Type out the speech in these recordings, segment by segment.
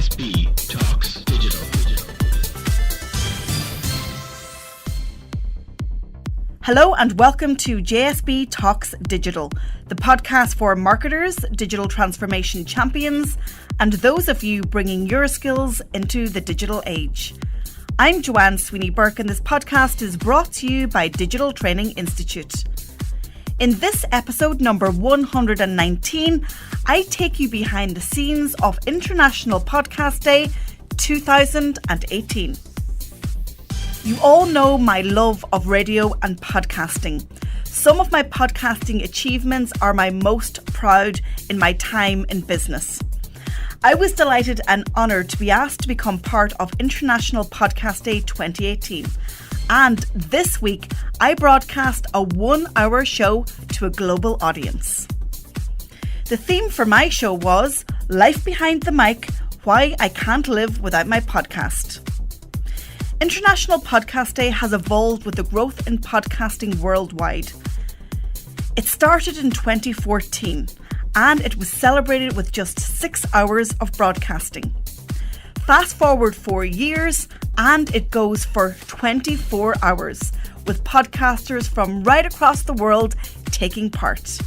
JSB Talks Digital. Hello and welcome to JSB Talks Digital, the podcast for marketers, digital transformation champions, and those of you bringing your skills into the digital age. I'm Joanne Sweeney-Burke and this podcast is brought to you by Digital Training Institute. In this episode number 119, I take you behind the scenes of International Podcast Day 2018. You all know my love of radio and podcasting. Some of my podcasting achievements are my most proud in my time in business. I was delighted and honoured to be asked to become part of International Podcast Day 2018. And this week, I broadcast a 1-hour show to a global audience. The theme for my show was Life Behind the Mic, Why I Can't Live Without My Podcast. International Podcast Day has evolved with the growth in podcasting worldwide. It started in 2014 and it was celebrated with just 6 hours of broadcasting. Fast forward 4 years and it goes for 24 hours with podcasters from right across the world taking part.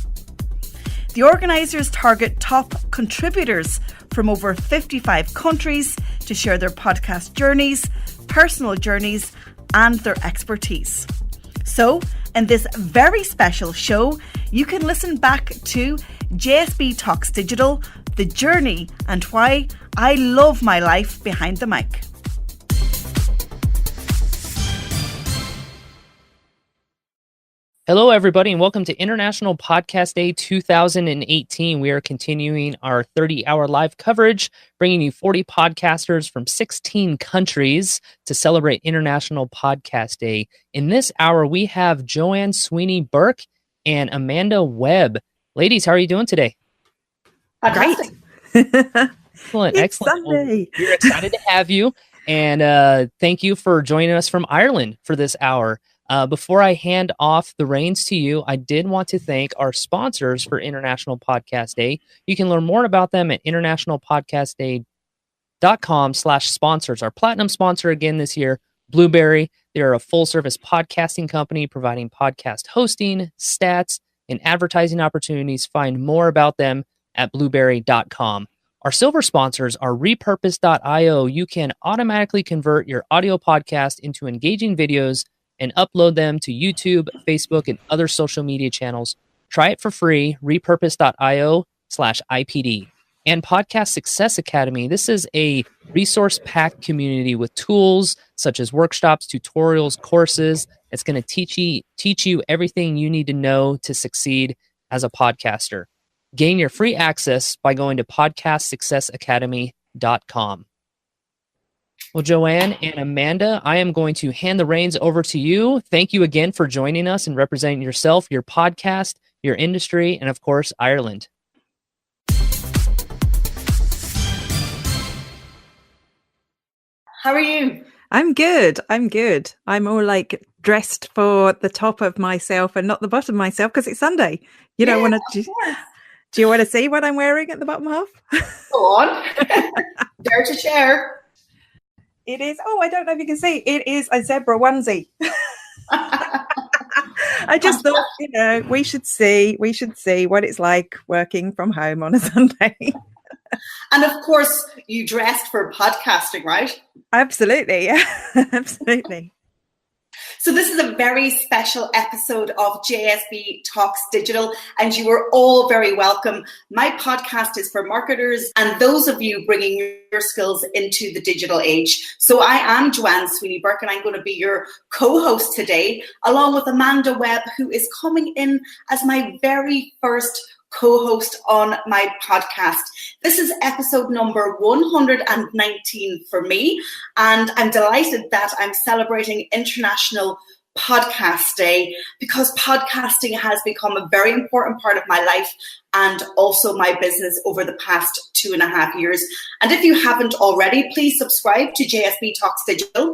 The organisers target top contributors from over 55 countries to share their podcast journeys, personal journeys and their expertise. So, in this very special show, you can listen back to JSB Talks Digital, the journey and why I love my life behind the mic. Hello, everybody, and welcome to International Podcast Day 2018. We are continuing our 30-hour live coverage, bringing you 40 podcasters from 16 countries to celebrate International Podcast Day. In this hour, we have Joanne Sweeney-Burke and Amanda Webb. Ladies, how are you doing today? Great. Excellent. It's Excellent. Sunday. Well, we're excited to have you, and thank you for joining us from Ireland for this hour. Before I hand off the reins to you, I did want to thank our sponsors for International Podcast Day. You can learn more about them at internationalpodcastday.com/sponsors. Our platinum sponsor again this year, Blueberry. They're a full-service podcasting company providing podcast hosting, stats, and advertising opportunities. Find more about them at blueberry.com. Our silver sponsors are repurpose.io. You can automatically convert your audio podcast into engaging videos and upload them to YouTube, Facebook, and other social media channels. Try it for free, repurpose.io/IPD. And Podcast Success Academy. This is a resource-packed community with tools such as workshops, tutorials, courses. It's going to teach you everything you need to know to succeed as a podcaster. Gain your free access by going to podcastsuccessacademy.com. Well, Joanne and Amanda, I am going to hand the reins over to you. Thank you again for joining us and representing yourself, your podcast, your industry, and of course, Ireland. How are you? I'm good. I'm all like dressed for the top of myself and not the bottom of myself because it's Sunday. You don't want to. Do you want to see what I'm wearing at the bottom half? Go on. Dare to share. It is. Oh, I don't know if you can see. It is a zebra onesie. I just thought, we should see what it's like working from home on a Sunday. And of course, you dressed for podcasting, right? Absolutely. Yeah. Absolutely. So this is a very special episode of JSB Talks Digital, and you are all very welcome. My podcast is for marketers and those of you bringing your skills into the digital age. So I am Joanne Sweeney-Burke, and I'm going to be your co-host today, along with Amanda Webb, who is coming in as my very first co-host on my podcast. This is episode number 119 for me, and I'm delighted that I'm celebrating International Podcast Day, because podcasting has become a very important part of my life and also my business over the past 2.5 years. And if you haven't already, please subscribe to JSB Talks Digital.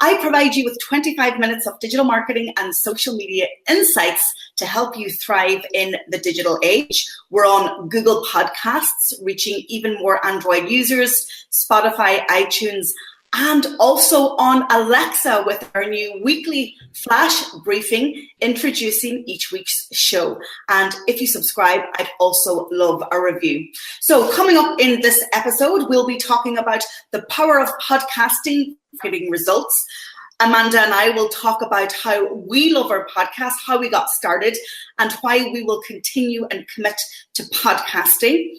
I provide you with 25 minutes of digital marketing and social media insights to help you thrive in the digital age. We're on Google Podcasts, reaching even more Android users, Spotify, iTunes, and also on Alexa with our new weekly flash briefing introducing each week's show. And if you subscribe, I'd also love a review. So coming up in this episode, we'll be talking about the power of podcasting, getting results. Amanda and I will talk about how we love our podcast, how we got started, and why we will continue and commit to podcasting.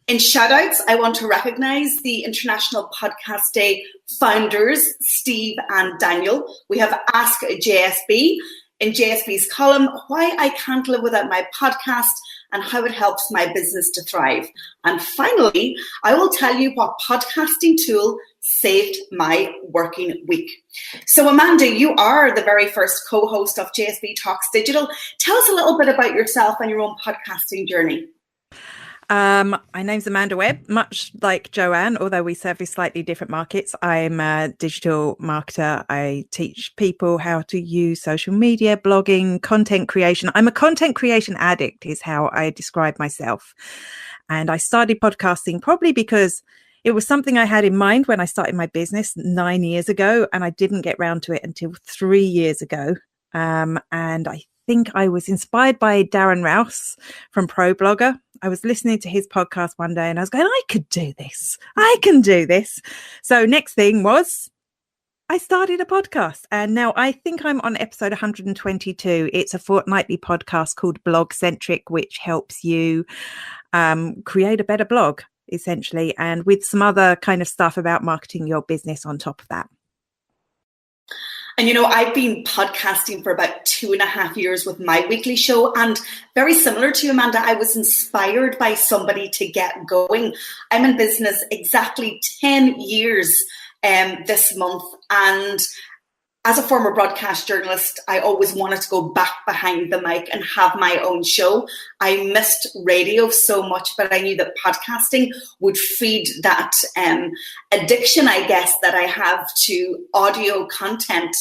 In shoutouts, I want to recognize the International Podcast Day founders, Steve and Daniel. We have Ask JSB in JSB's column, Why I Can't Live Without My Podcast and How It Helps My Business to Thrive. And finally, I will tell you what podcasting tool saved my working week. So Amanda, you are the very first co-host of JSB Talks Digital. Tell us a little bit about yourself and your own podcasting journey. My name's Amanda Webb, much like Joanne, although we service slightly different markets. I'm a digital marketer. I teach people how to use social media, blogging, content creation. I'm a content creation addict is how I describe myself. And I started podcasting probably because it was something I had in mind when I started my business 9 years ago, and I didn't get round to it until 3 years ago. And I think I was inspired by Darren Rouse from ProBlogger. I was listening to his podcast one day and I was going, I could do this. I can do this. So next thing was I started a podcast, and now I think I'm on episode 122. It's a fortnightly podcast called Blog Centric, which helps you create a better blog, essentially, and with some other kind of stuff about marketing your business on top of that. And, you know, I've been podcasting for about 2.5 years with my weekly show. And very similar to you, Amanda, I was inspired by somebody to get going. I'm in business exactly 10 years this month. And as a former broadcast journalist, I always wanted to go back behind the mic and have my own show. I missed radio so much, but I knew that podcasting would feed that addiction, I guess, that I have to audio content.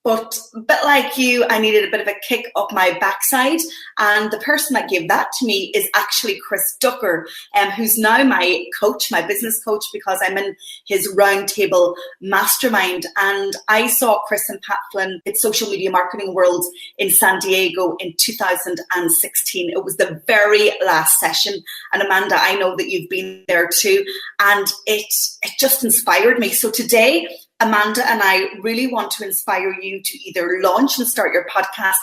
But a bit like you, I needed a bit of a kick up my backside. And the person that gave that to me is actually Chris Ducker, who's now my coach, my business coach, because I'm in his roundtable mastermind. And I saw Chris and Pat Flynn at Social Media Marketing World in San Diego in 2016. It was the very last session. And Amanda, I know that you've been there too. And it just inspired me. So today, Amanda and I really want to inspire you to either launch and start your podcast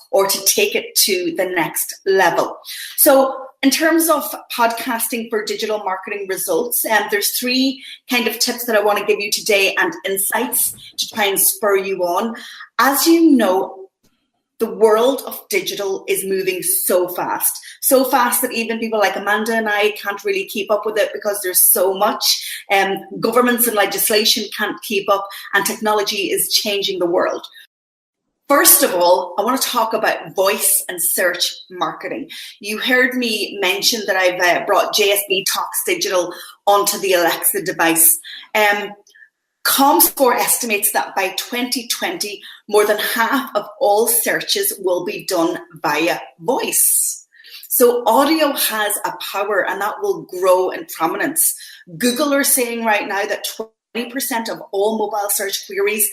or to take it to the next level. So in terms of podcasting for digital marketing results, there's 3 kind of tips that I want to give you today and insights to try and spur you on. As you know, the world of digital is moving so fast that even people like Amanda and I can't really keep up with it because there's so much. Governments and legislation can't keep up, and technology is changing the world. First of all, I want to talk about voice and search marketing. You heard me mention that I've brought JSB Talks Digital onto the Alexa device. ComScore estimates that by 2020, more than half of all searches will be done via voice. So audio has a power, and that will grow in prominence. Google are saying right now that 20% of all mobile search queries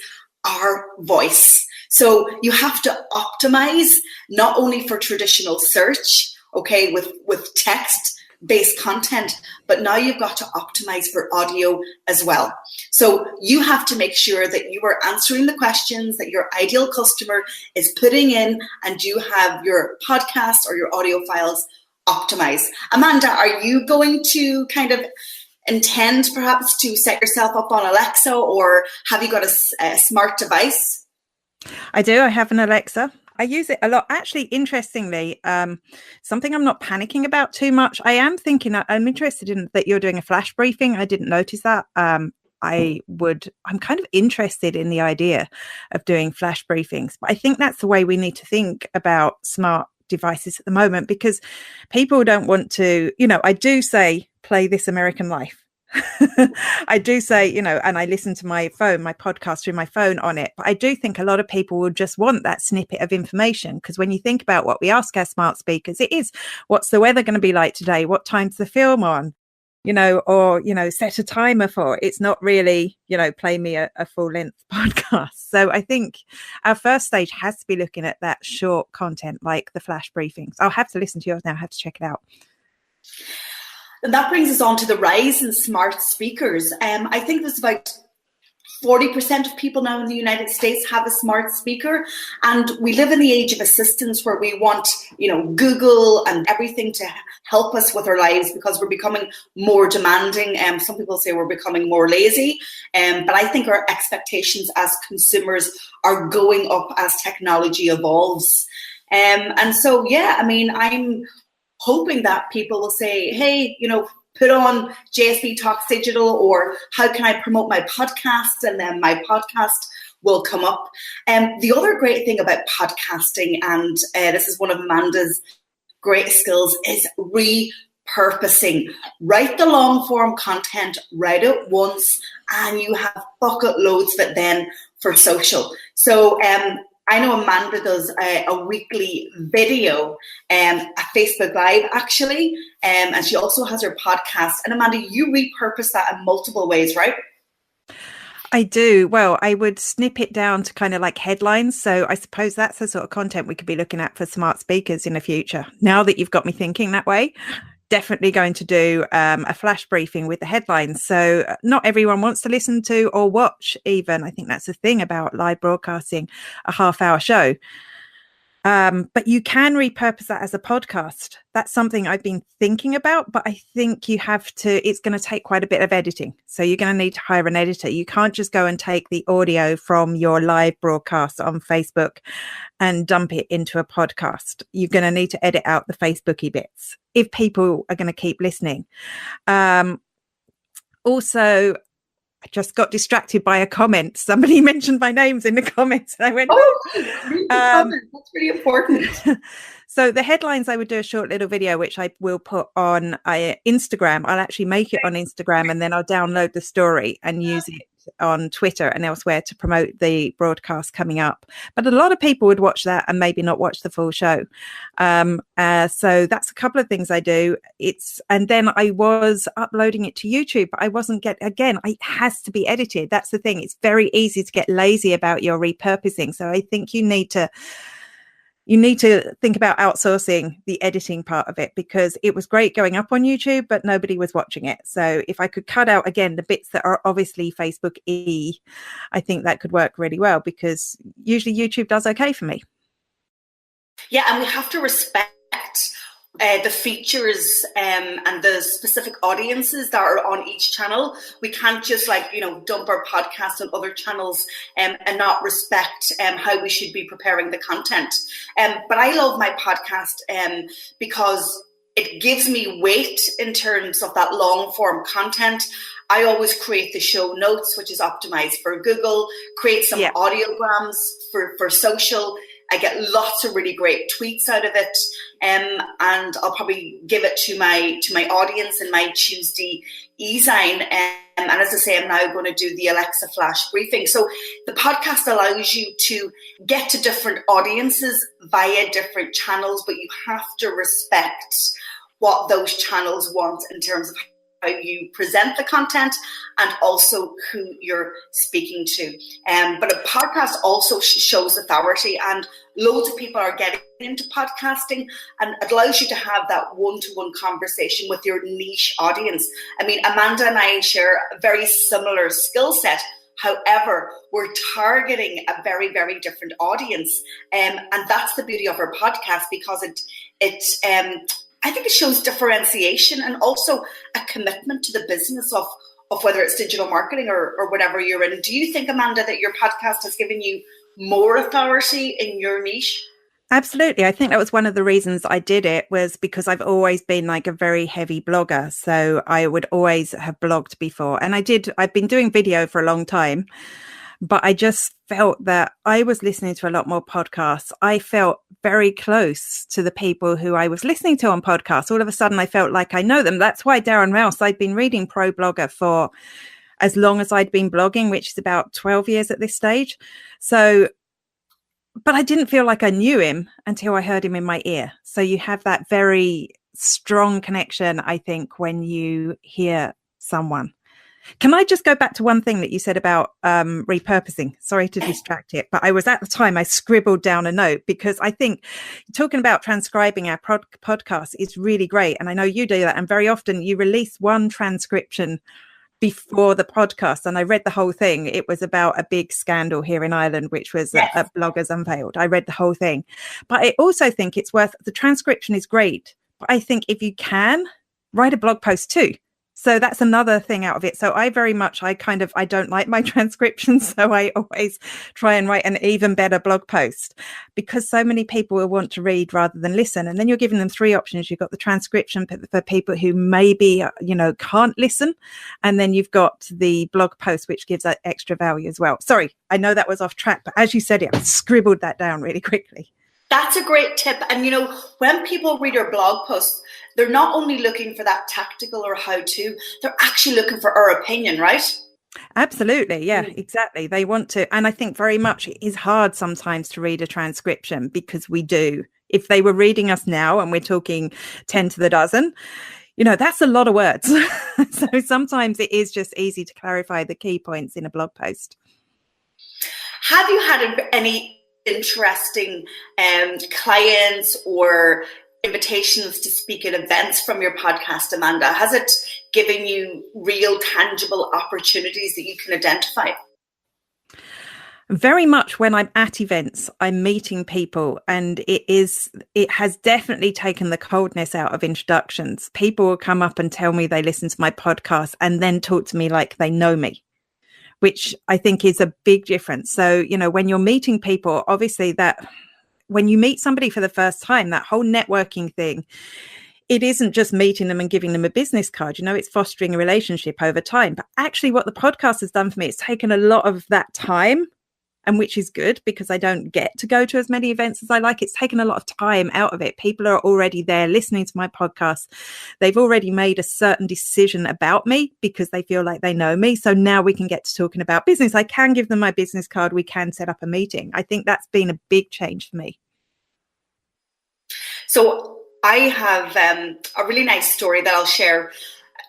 are voice. So you have to optimize not only for traditional search, okay, with text-based content, but now you've got to optimize for audio as well. So you have to make sure that you are answering the questions that your ideal customer is putting in, and you have your podcast or your audio files optimized. Amanda, are you going to kind of intend perhaps to set yourself up on Alexa, or have you got a smart device? I do. I have an Alexa. I use it a lot. Actually, interestingly, something I'm not panicking about too much. I am thinking, I'm interested in that you're doing a flash briefing. I didn't notice that. I'm kind of interested in the idea of doing flash briefings. But I think that's the way we need to think about smart devices at the moment, because people don't want to, I do say, play This American Life. I do say, and I listen to my podcast through my phone on it. But I do think a lot of people will just want that snippet of information, because when you think about what we ask our smart speakers, it is, what's the weather going to be like today? What time's the film on? Or set a timer for it. It's not really, play me a full length podcast. So I think our first stage has to be looking at that short content, like the flash briefings. I'll have to listen to yours now. I have to check it out. And that brings us on to the rise in smart speakers. I think there's about 40% of people now in the United States have a smart speaker, and we live in the age of assistance where we want, Google and everything to help us with our lives, because we're becoming more demanding. Some people say we're becoming more lazy, but I think our expectations as consumers are going up as technology evolves. And so, I'm hoping that people will say, hey, put on JSB Talks Digital, or how can I promote my podcast? And then my podcast will come up. The other great thing about podcasting, and this is one of Amanda's great skills, is repurposing. Write the long form content, write it once, and you have bucket loads of it then for social. So I know Amanda does a weekly video, a Facebook Live actually, and she also has her podcast. And Amanda, you repurpose that in multiple ways, right? I do. Well, I would snip it down to kind of like headlines. So I suppose that's the sort of content we could be looking at for smart speakers in the future. Now that you've got me thinking that way, definitely going to do a flash briefing with the headlines. So not everyone wants to listen to or watch even. I think that's the thing about live broadcasting, a half-hour show. But you can repurpose that as a podcast. That's something I've been thinking about, but I think it's going to take quite a bit of editing. So you're going to need to hire an editor. You can't just go and take the audio from your live broadcast on Facebook and dump it into a podcast. You're going to need to edit out the Facebooky bits if people are going to keep listening. Also, I just got distracted by a comment. Somebody mentioned my names in the comments, and I went, that's really important. So the headlines, I would do a short little video, which I will put on Instagram. I'll actually make it on Instagram, and then I'll download the story and use it on Twitter and elsewhere to promote the broadcast coming up. But a lot of people would watch that and maybe not watch the full show. So that's a couple of things I do. And then I was uploading it to YouTube, but I wasn't it has to be edited. That's the thing. It's very easy to get lazy about your repurposing. So I think you need to think about outsourcing the editing part of it, because it was great going up on YouTube, but nobody was watching it. So if I could cut out, again, the bits that are obviously Facebook-y, I think that could work really well, because usually YouTube does okay for me. Yeah, and we have to respect the features and the specific audiences that are on each channel. We can't just dump our podcast on other channels and not respect how we should be preparing the content. But I love my podcast because it gives me weight in terms of that long form content. I always create the show notes, which is optimized for Google, create some audiograms for social. I get lots of really great tweets out of it, and I'll probably give it to my audience in my Tuesday e-zine. And as I say, I'm now going to do the Alexa flash briefing. So the podcast allows you to get to different audiences via different channels, but you have to respect what those channels want in terms of how you present the content and also who you're speaking to. But a podcast also shows authority, and loads of people are getting into podcasting, and it allows you to have that one-to-one conversation with your niche audience. I mean, Amanda and I share a very similar skill set. However, we're targeting a very, very different audience. And that's the beauty of our podcast, because I think it shows differentiation and also a commitment to the business of whether it's digital marketing or whatever you're in. Do you think, Amanda, that your podcast has given you more authority in your niche? Absolutely. I think that was one of the reasons I did it, was because I've always been like a very heavy blogger. So I would always have blogged before. And I've been doing video for a long time, but I just felt that I was listening to a lot more podcasts. I felt very close to the people who I was listening to on podcasts. All of a sudden I felt like I know them. That's why Darren Rouse, I'd been reading Pro Blogger for as long as I'd been blogging, which is about 12 years at this stage. So, but I didn't feel like I knew him until I heard him in my ear. So you have that very strong connection, I think, when you hear someone. Can I just go back to one thing that you said about repurposing? Sorry to distract it, but I scribbled down a note, because I think talking about transcribing our podcast is really great. And I know you do that. And very often you release one transcription before the podcast, and I read the whole thing. It was about a big scandal here in Ireland, which was a Bloggers Unveiled. I read the whole thing, but I also think the transcription is great, but I think if you can, write a blog post too. So that's another thing out of it. So I don't like my transcriptions. So I always try and write an even better blog post, because so many people will want to read rather than listen. And then you're giving them three options. You've got the transcription for people who maybe, can't listen. And then you've got the blog post, which gives that extra value as well. Sorry, I know that was off track, but as you said it, I scribbled that down really quickly. That's a great tip. And, when people read your blog posts, they're not only looking for that tactical or how-to, they're actually looking for our opinion, right? Absolutely. Yeah, exactly. They want to. And I think very much it is hard sometimes to read a transcription, because we do. If they were reading us now, and we're talking 10 to the dozen, that's a lot of words. So sometimes it is just easy to clarify the key points in a blog post. Have you had any interesting clients or invitations to speak at events from your podcast, Amanda? Has it given you real tangible opportunities that you can identify? Very much when I'm at events, I'm meeting people, and it has definitely taken the coldness out of introductions. People will come up and tell me they listen to my podcast and then talk to me like they know me, which I think is a big difference. So, when you're meeting people, obviously when you meet somebody for the first time, that whole networking thing, it isn't just meeting them and giving them a business card, it's fostering a relationship over time. But actually what the podcast has done for me, it's taken a lot of that time, and which is good, because I don't get to go to as many events as I like. It's taken a lot of time out of it. People are already there listening to my podcast. They've already made a certain decision about me because they feel like they know me. So now we can get to talking about business. I can give them my business card. We can set up a meeting. I think that's been a big change for me. So I have a really nice story that I'll share.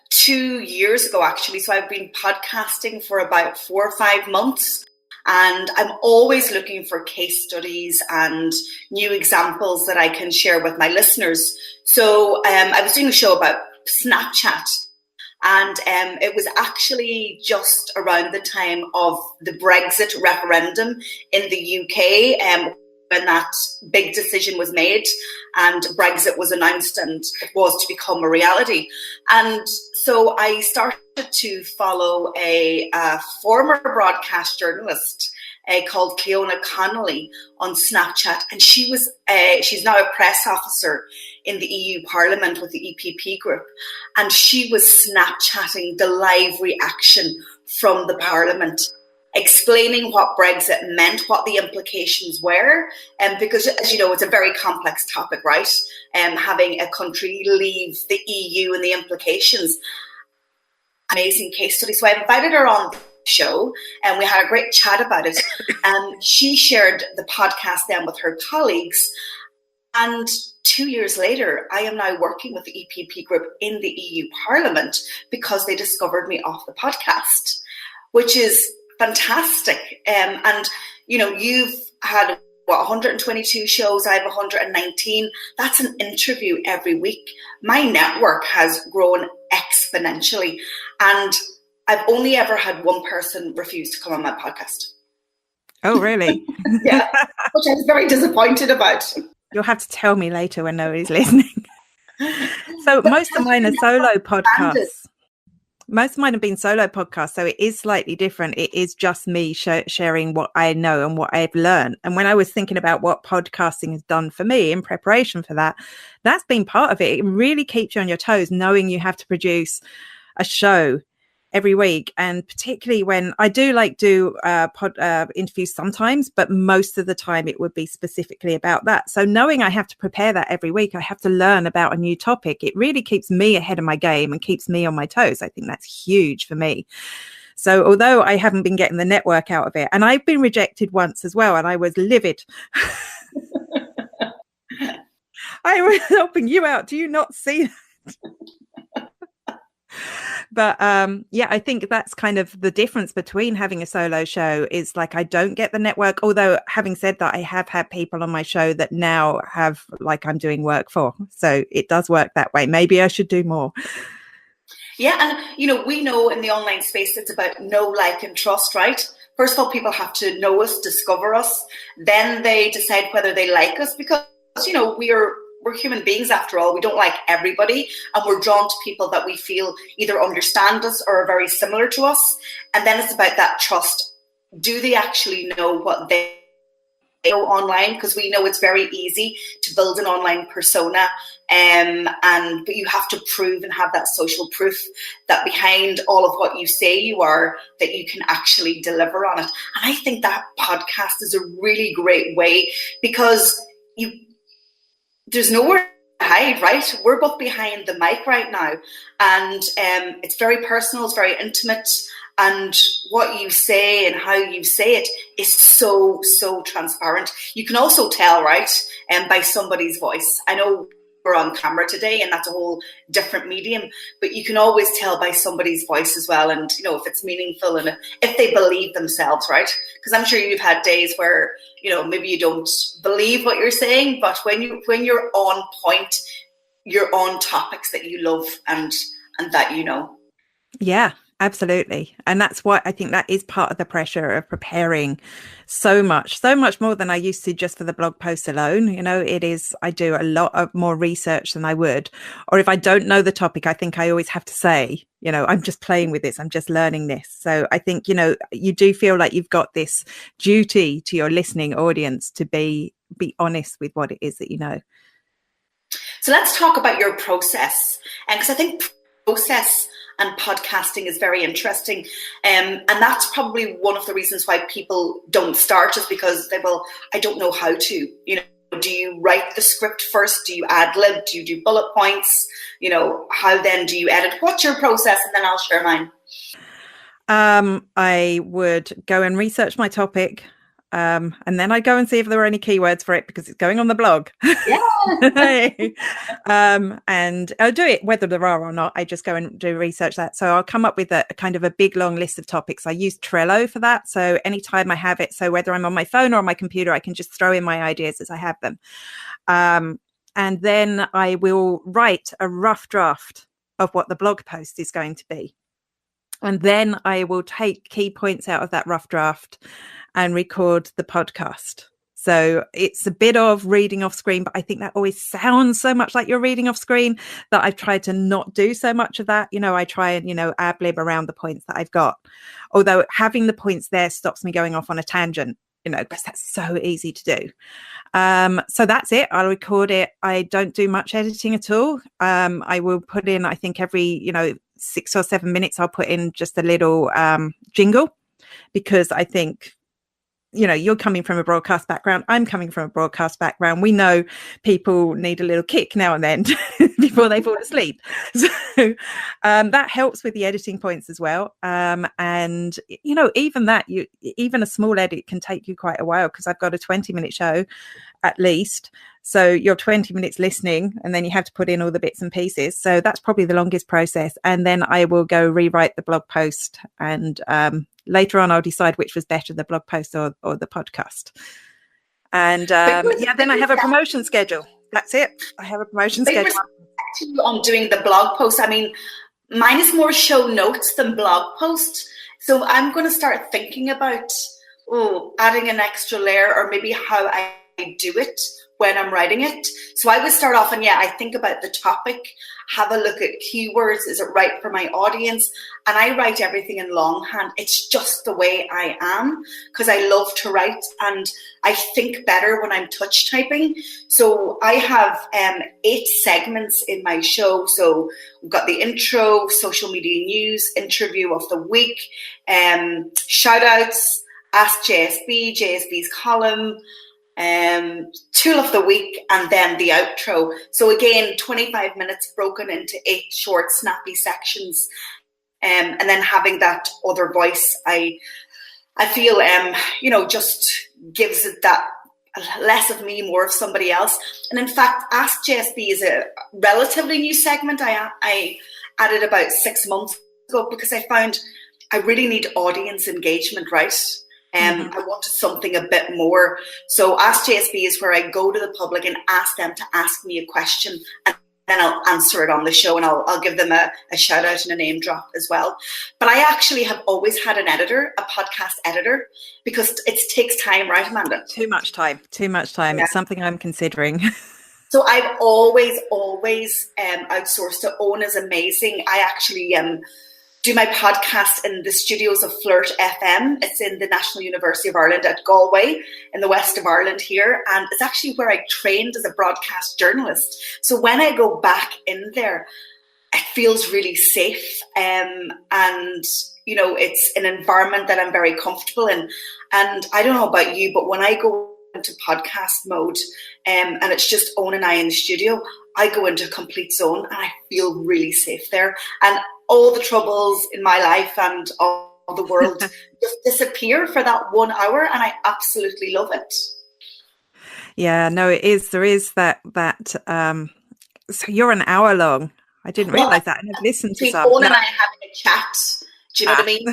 2 years ago, actually. So I've been podcasting for about 4 or 5 months. And I'm always looking for case studies and new examples that I can share with my listeners. So I was doing a show about Snapchat, and it was actually just around the time of the Brexit referendum in the UK, when that big decision was made and Brexit was announced and it was to become a reality. And so I started to follow a former broadcast journalist called Cleona Connolly on Snapchat. And she's now a press officer in the EU Parliament with the EPP group. And she was Snapchatting the live reaction from the Parliament, explaining what Brexit meant, what the implications were, because, as you know, it's a very complex topic, right? Having a country leave the EU and the implications. Amazing case study. So I invited her on the show, and we had a great chat about it. And she shared the podcast then with her colleagues. And 2 years later, I am now working with the EPP group in the EU Parliament because they discovered me off the podcast, which is fantastic. And you've had 122 shows. I have 119. That's an interview every week. My network has grown exponentially, and I've only ever had one person refuse to come on my podcast. Oh, really? Yeah, which I was very disappointed about. You'll have to tell me later when nobody's listening. So most of mine are solo podcasts. most of mine have been solo podcasts, so it is slightly different. It is just me sharing what I know and what I've learned. And when I was thinking about what podcasting has done for me in preparation for that, that's been part of it. It really keeps you on your toes, knowing you have to produce a show every week, and particularly when I do interviews sometimes, but most of the time it would be specifically about that. So knowing I have to prepare that every week, I have to learn about a new topic. It really keeps me ahead of my game and keeps me on my toes. I think that's huge for me. So although I haven't been getting the network out of it, and I've been rejected once as well, and I was livid. I was helping you out. Do you not see that? But I think that's kind of the difference between having a solo show is like I don't get the network. Although having said that, I have had people on my show that now have like I'm doing work for. So it does work that way. Maybe I should do more. Yeah. And, we know in the online space, it's about know, like, and trust, right? First of all, people have to know us, discover us. Then they decide whether they like us because, we're human beings after all. We don't like everybody, and we're drawn to people that we feel either understand us or are very similar to us. And then it's about that trust. Do they actually know what they know online? Because we know it's very easy to build an online persona, but you have to prove and have that social proof that behind all of what you say you are, that you can actually deliver on it. And I think that podcast is a really great way because there's nowhere to hide, right? We're both behind the mic right now. And it's very personal, it's very intimate. And what you say and how you say it is so, so transparent. You can also tell, right, by somebody's voice. I know we're on camera today and that's a whole different medium, but you can always tell by somebody's voice as well. And, if it's meaningful and if they believe themselves, right? Because I'm sure you've had days where, maybe you don't believe what you're saying, but when you're on point, you're on topics that you love and that Yeah, absolutely. And that's why I think that is part of the pressure of preparing so much more than I used to just for the blog post alone. It is, I do a lot of more research than I would. Or if I don't know the topic, I think I always have to say, I'm just playing with this. I'm just learning this. So I think, you do feel like you've got this duty to your listening audience to be honest with what it is that you know. So let's talk about your process. Because I think process and podcasting is very interesting. And that's probably one of the reasons why people don't start, is because I don't know how to, do you write the script first? Do you ad lib? Do you do bullet points? How then do you edit? What's your process? And then I'll share mine. I would go and research my topic. And then I go and see if there are any keywords for it because it's going on the blog. Yeah. And I'll do it whether there are or not. I just go and do research that. So I'll come up with a kind of a big long list of topics. I use Trello for that. So anytime I have it, so whether I'm on my phone or on my computer, I can just throw in my ideas as I have them. And then I will write a rough draft of what the blog post is going to be. And then I will take key points out of that rough draft and record the podcast. So it's a bit of reading off screen, but I think that always sounds so much like you're reading off screen that I've tried to not do so much of that. I try and, ad-lib around the points that I've got. Although having the points there stops me going off on a tangent, because that's so easy to do. So that's it. I'll record it. I don't do much editing at all. I will put in, I think every, 6 or 7 minutes, I'll put in just a little jingle, because I think, you're coming from a broadcast background. I'm coming from a broadcast background. We know people need a little kick now and then before they fall asleep. So that helps with the editing points as well. And, even that, even a small edit can take you quite a while, because I've got a 20-minute show at least. So you're 20 minutes listening and then you have to put in all the bits and pieces. So that's probably the longest process. And then I will go rewrite the blog post, and later on I'll decide which was better, the blog post or the podcast. And then I have a promotion schedule. That's it. I have a promotion schedule. On doing the blog post, I mean, mine is more show notes than blog post. So I'm going to start thinking about adding an extra layer, or maybe how I do it when I'm writing it. So I would start off and I think about the topic, have a look at keywords. Is it right for my audience? And I write everything in longhand. It's just the way I am, because I love to write and I think better when I'm touch typing. So I have 8 segments in my show. So we've got the intro, social media news, interview of the week, shout outs, Ask JSB, JSB's column, tool of the week, and then the outro. So again, 25 minutes broken into 8 short, snappy sections. And then having that other voice, I feel, just gives it that less of me, more of somebody else. And in fact, Ask JSB is a relatively new segment. I added about 6 months ago because I found I really need audience engagement, right? I wanted something a bit more. So Ask JSB is where I go to the public and ask them to ask me a question, and then I'll answer it on the show, and I'll give them a shout out and a name drop as well. But I actually have always had an editor, a podcast editor, because it takes time, right, Amanda? Too much time. Yeah. It's something I'm considering. So I've always outsourced it. Owen is amazing. I actually do my podcast in the studios of Flirt FM. It's in the National University of Ireland at Galway in the west of Ireland here. And it's actually where I trained as a broadcast journalist. So when I go back in there, it feels really safe. And, it's an environment that I'm very comfortable in. And I don't know about you, but when I go into podcast mode and it's just Owen and I in the studio, I go into a complete zone and I feel really safe there. And all the troubles in my life and all the world just disappear for that 1 hour, and I absolutely love it. Yeah, no, it is. There is that. So you're an hour long. I didn't realize that, and I've listened to some. Owen and I having a chat. Do you know what I mean?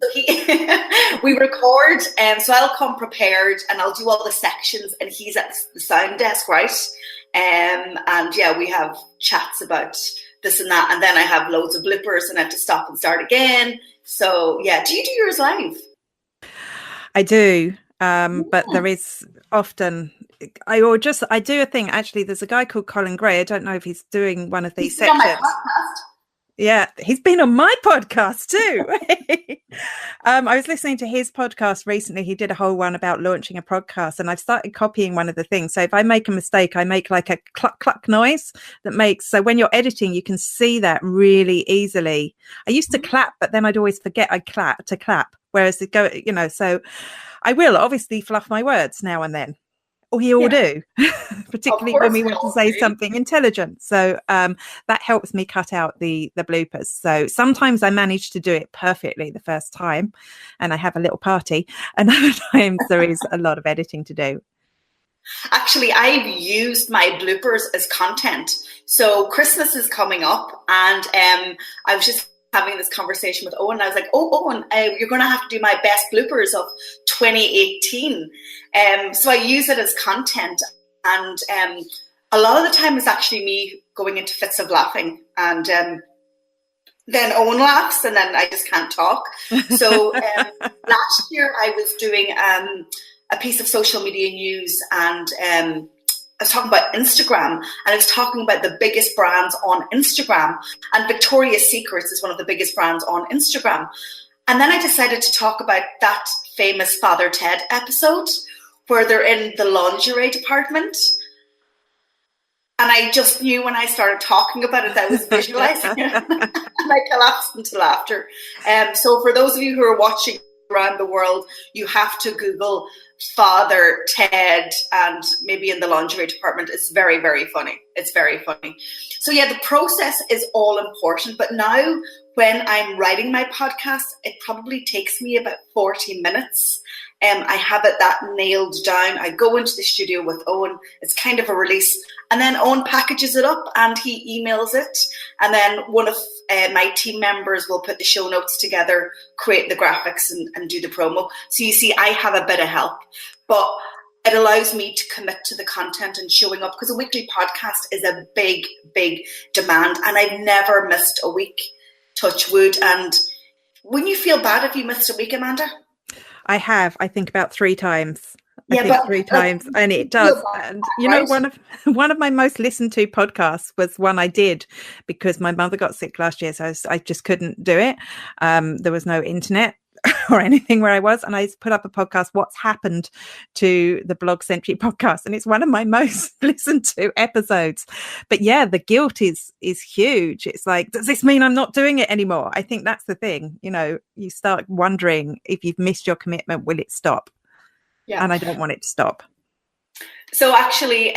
So we record, so I'll come prepared and I'll do all the sections, and he's at the sound desk, right? And yeah, we have chats about this and that, and then I have loads of bloopers and I have to stop and start again. So yeah, do you do yours live? I do, but there is often I do a thing. Actually, there's a guy called Colin Gray. I don't know if he's doing one of these sections. Yeah, he's been on my podcast too. I was listening to his podcast recently. He did a whole one about launching a podcast, and I've started copying one of the things. So if I make a mistake, I make like a cluck cluck noise that makes, so when you're editing, you can see that really easily. I used to clap, but then I'd always forget I clap. Whereas it go, so I will obviously fluff my words now and then. Or we all do, particularly when we want to say something intelligent. So that helps me cut out the bloopers. So sometimes I manage to do it perfectly the first time and I have a little party. And other times there is a lot of editing to do. Actually, I've used my bloopers as content. So Christmas is coming up, and I was just having this conversation with Owen. I was like, Owen, you're going to have to do my best bloopers of 2018. So I use it as content, and a lot of the time it's actually me going into fits of laughing, and then Owen laughs, and then I just can't talk. So last year I was doing a piece of social media news, and I was talking about Instagram, and I was talking about the biggest brands on Instagram, and Victoria's Secrets is one of the biggest brands on Instagram. And then I decided to talk about that famous Father Ted episode where they're in the lingerie department. And I just knew when I started talking about it, I was visualizing it, and I collapsed into laughter. So for those of you who are watching around the world, you have to Google Father Ted and maybe in the lingerie department. It's very, very funny. It's very funny. So yeah, the process is all important. But now when I'm writing my podcast, it probably takes me about 40 minutes. I have it that nailed down. I go into the studio with Owen. It's kind of a release. And then Owen packages it up and he emails it. And then one of my team members will put the show notes together, create the graphics and do the promo. So you see, I have a bit of help. But it allows me to commit to the content and showing up, because a weekly podcast is a big, big demand. And I've never missed a week, touch wood. And wouldn't you feel bad if you missed a week, Amanda? I have, I think, about 3 times. I think 3 times, and it does. And you know, one of my most listened to podcasts was one I did because my mother got sick last year, so I just couldn't do it. There was no internet or anything where I was, and I put up a podcast, What's Happened to the Blog Century podcast, and it's one of my most listened to episodes. But yeah, the guilt is huge. It's like, does this mean I'm not doing it anymore? I think that's the thing. You know, you start wondering if you've missed your commitment, will it stop? Yeah. And I don't want it to stop. So actually,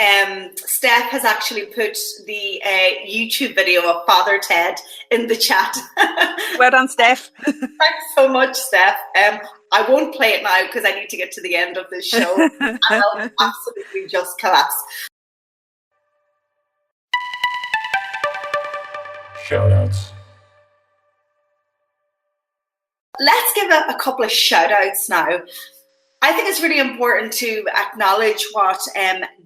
Steph has actually put the YouTube video of Father Ted in the chat. Well done, Steph. Thanks so much, Steph. I won't play it now because I need to get to the end of this show. And I'll absolutely just collapse. Shoutouts. Let's give a couple of shout-outs now. I think it's really important to acknowledge what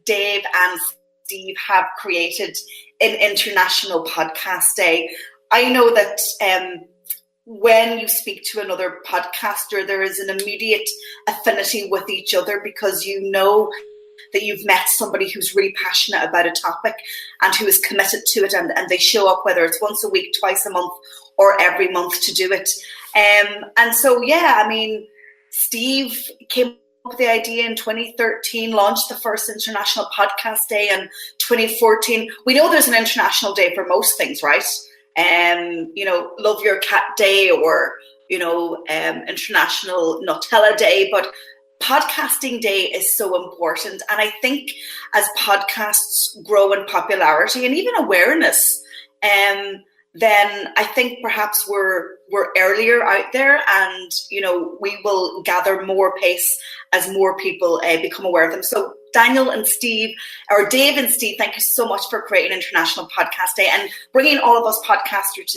Dave and Steve have created in International Podcast Day. I know that when you speak to another podcaster, there is an immediate affinity with each other because you know that you've met somebody who's really passionate about a topic and who is committed to it, and they show up, whether it's once a week, twice a month, or every month to do it. And so, yeah, I mean, Steve came up with the idea in 2013, launched the first International Podcast Day in 2014. We know there's an International Day for most things, right? You know, Love Your Cat Day, or, you know, International Nutella Day, but Podcasting Day is so important. And I think as podcasts grow in popularity and even awareness, then I think perhaps we're earlier out there, and you know, we will gather more pace as more people become aware of them. So Daniel and Steve, or Dave and Steve, thank you so much for creating International Podcast Day and bringing all of us podcasters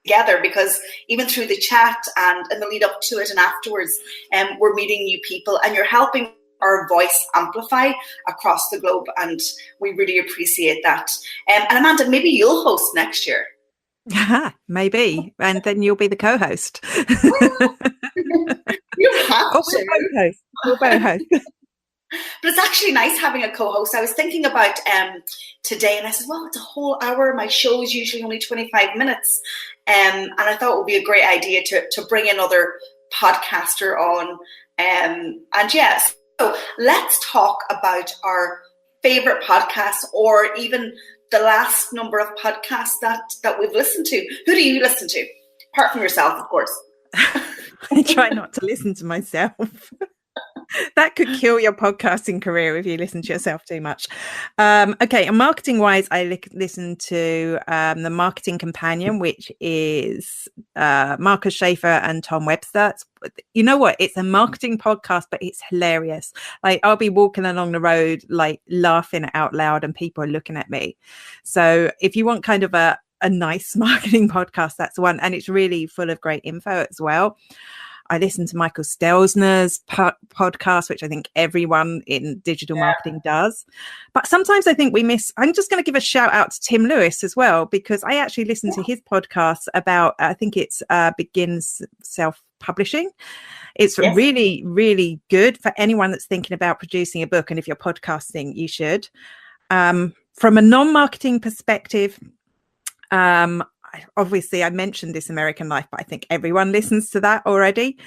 together, because even through the chat and in the lead up to it and afterwards, we're meeting new people, and you're helping our voice amplify across the globe, and we really appreciate that. And Amanda, maybe you'll host next year. Maybe, and then you'll be the co-host. You have to. We'll both host. But it's actually nice having a co-host. I was thinking about today, and I said, well, it's a whole hour. My show is usually only 25 minutes. And I thought it would be a great idea to bring another podcaster on. And yes, so let's talk about our favorite podcasts, or even the last number of podcasts that we've listened to. Who do you listen to? Apart from yourself, of course. I try not to listen to myself. That could kill your podcasting career if you listen to yourself too much. Okay, and marketing wise, I listen to the Marketing Companion, which is Marcus Schaefer and Tom Webster. You know what? It's a marketing podcast, but it's hilarious. Like, I'll be walking along the road, like laughing out loud, and people are looking at me. So if you want kind of a nice marketing podcast, that's one. And it's really full of great info as well. I listen to Michael Stelzner's podcast, which I think everyone in digital marketing does. But sometimes I think we miss. I'm just going to give a shout out to Tim Lewis as well, because I actually listen to his podcast about, I think it's Begins Self-Publishing. It's really, really good for anyone that's thinking about producing a book. And if you're podcasting, you should. From a non-marketing perspective, obviously I mentioned This American Life, but I think everyone listens to that already.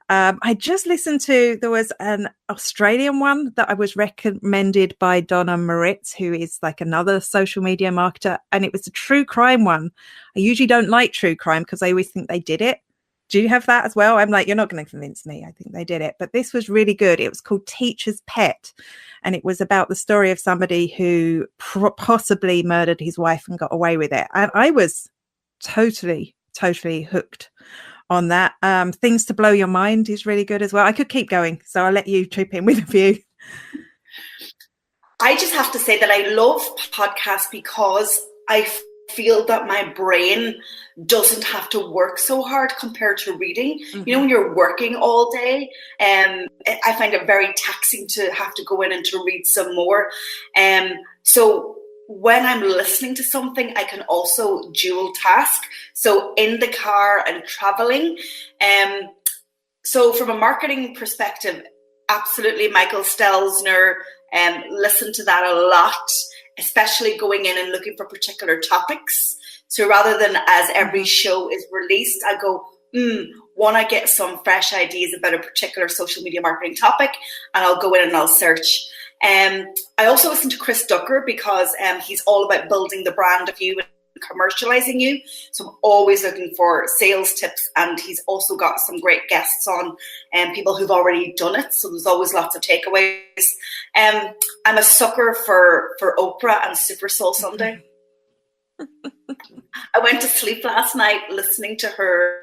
I just listened to, there was an Australian one that I was recommended by Donna Moritz, who is like another social media marketer, and it was a true crime one. I usually don't like true crime because I always think they did it. Do you have that as well? I'm like, you're not going to convince me. I think they did it. But this was really good. It was called Teacher's Pet. And it was about the story of somebody who possibly murdered his wife and got away with it. And I was totally hooked on that. Things to Blow Your Mind is really good as well. I could keep going, so I'll let you chip in with a few. I just have to say that I love podcasts because I feel that my brain doesn't have to work so hard compared to reading. You know, when you're working all day, I find it very taxing to have to go in and to read some more. So when I'm listening to something, I can also dual task. So in the car and traveling. So from a marketing perspective, Absolutely. Michael Stelzner, listen to that a lot, especially going in and looking for particular topics. So rather than as every show is released, I go, want to get some fresh ideas about a particular social media marketing topic, and I'll go in and I'll search. I also listen to Chris Ducker because he's all about building the brand of you and commercializing you. So I'm always looking for sales tips, and he's also got some great guests on and people who've already done it. So there's always lots of takeaways. I'm a sucker for Oprah and Super Soul Sunday. I went to sleep last night listening to her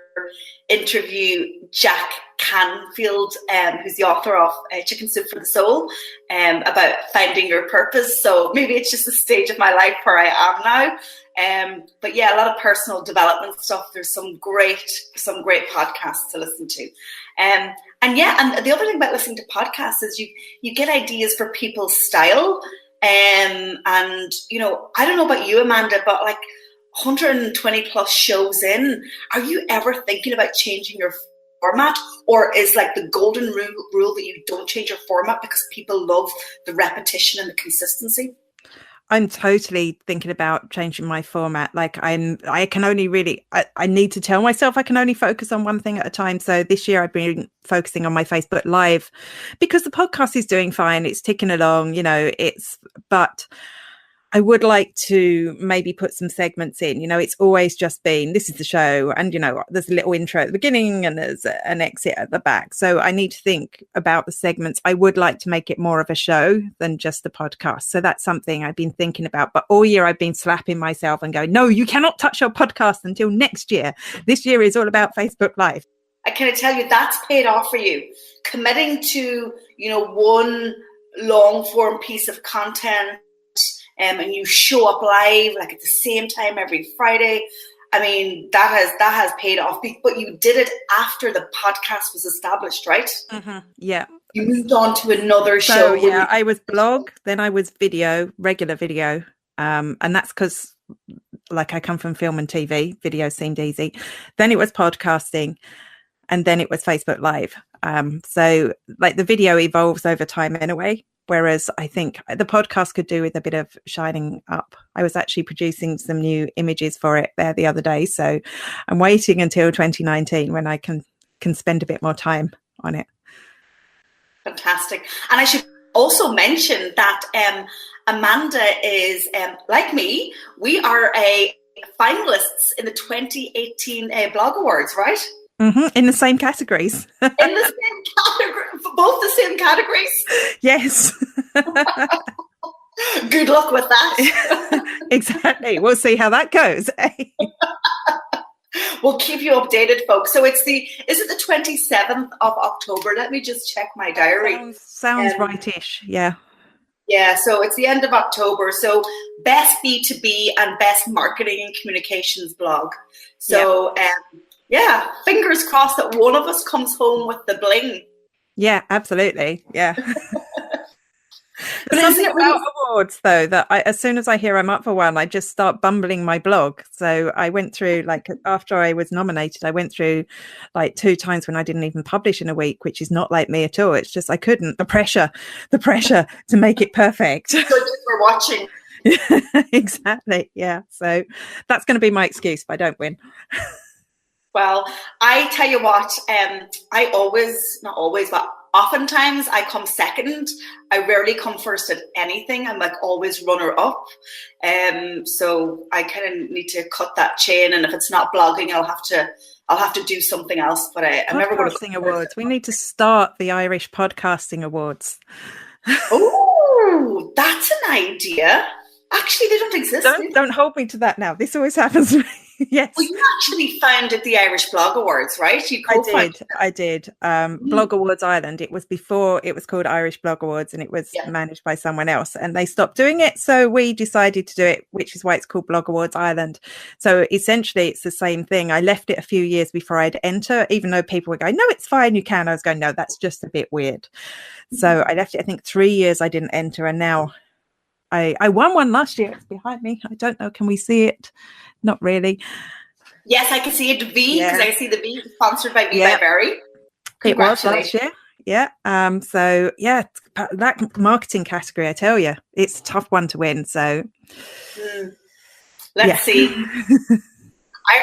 interview Jack Canfield, who's the author of Chicken Soup for the Soul, about finding your purpose. So maybe it's just a stage of my life where I am now. But yeah, a lot of personal development stuff. There's some great podcasts to listen to. And the other thing about listening to podcasts is you get ideas for people's style. And you know, I don't know about you, Amanda, but like 120 plus shows in, are you ever thinking about changing your format? Or is like the golden rule that you don't change your format because people love the repetition and the consistency? I'm totally thinking about changing my format. Like I need to tell myself I can only focus on one thing at a time. So this year I've been focusing on my Facebook Live because the podcast is doing fine. It's ticking along, you know, but I would like to maybe put some segments in. You know, it's always just been, this is the show, and, you know, there's a little intro at the beginning and there's an exit at the back. So I need to think about the segments. I would like to make it more of a show than just the podcast. So that's something I've been thinking about. But all year I've been slapping myself and going, no, you cannot touch your podcast until next year. This year is all about Facebook Live. I can tell you that's paid off for you. Committing to, you know, one long form piece of content, and you show up live like at the same time every Friday. I mean, that has paid off. But you did it after the podcast was established, right? Mm-hmm. Yeah. You moved on to another show. Yeah, I was blog, then I was video, regular video. And that's because, like, I come from film and TV. Video seemed easy. Then it was podcasting, and then it was Facebook Live. So, like, the video evolves over time anyway. Whereas I think the podcast could do with a bit of shining up. I was actually producing some new images for it there the other day. So I'm waiting until 2019 when I can spend a bit more time on it. Fantastic. And I should also mention that Amanda is, like me, we are finalists in the 2018 Blog Awards, right? Mm-hmm. In the same categories. In the same category, both the same categories. Yes. Good luck with that. Exactly. We'll see how that goes. We'll keep you updated, folks. So is it the 27th of October? Let me just check my diary. Sounds rightish. Yeah. Yeah, so it's the end of October. So best B2B and best marketing and communications blog. So yeah, fingers crossed that one of us comes home with the bling. Yeah, absolutely. Yeah. But something about awards, though, that as soon as I hear I'm up for one, I just start bumbling my blog. So I went through, like, after I was nominated, I went through like 2 times when I didn't even publish in a week, which is not like me at all. It's just I couldn't. The pressure to make it perfect. Good for watching. Exactly. Yeah. So that's going to be my excuse if I don't win. Well, I tell you what, not always, but oftentimes I come second. I rarely come first at anything. I'm like always runner up. So I kind of need to cut that chain. And if it's not blogging, I'll have to do something else. But I'm never going to. Podcasting awards. We need to start the Irish Podcasting Awards. Oh, that's an idea. Actually, they don't exist. Don't hold me to that now. This always happens to me. Yes. Well, you actually founded the Irish Blog Awards, right? I did. Blog Awards Ireland. It was before it was called Irish Blog Awards, and it was managed by someone else, and they stopped doing it. So we decided to do it, which is why it's called Blog Awards Ireland. So essentially it's the same thing. I left it a few years before I'd enter, even though people were going, no, it's fine, you can. I was going, no, that's just a bit weird. So I left it, I think 3 years I didn't enter, and now I won one last year. It's behind me. I don't know. Can we see it? Not really. Yes, I can see it. V, because I see the V sponsored by V by Berry. It was last year. So yeah, that marketing category, I tell you, it's a tough one to win. So let's see.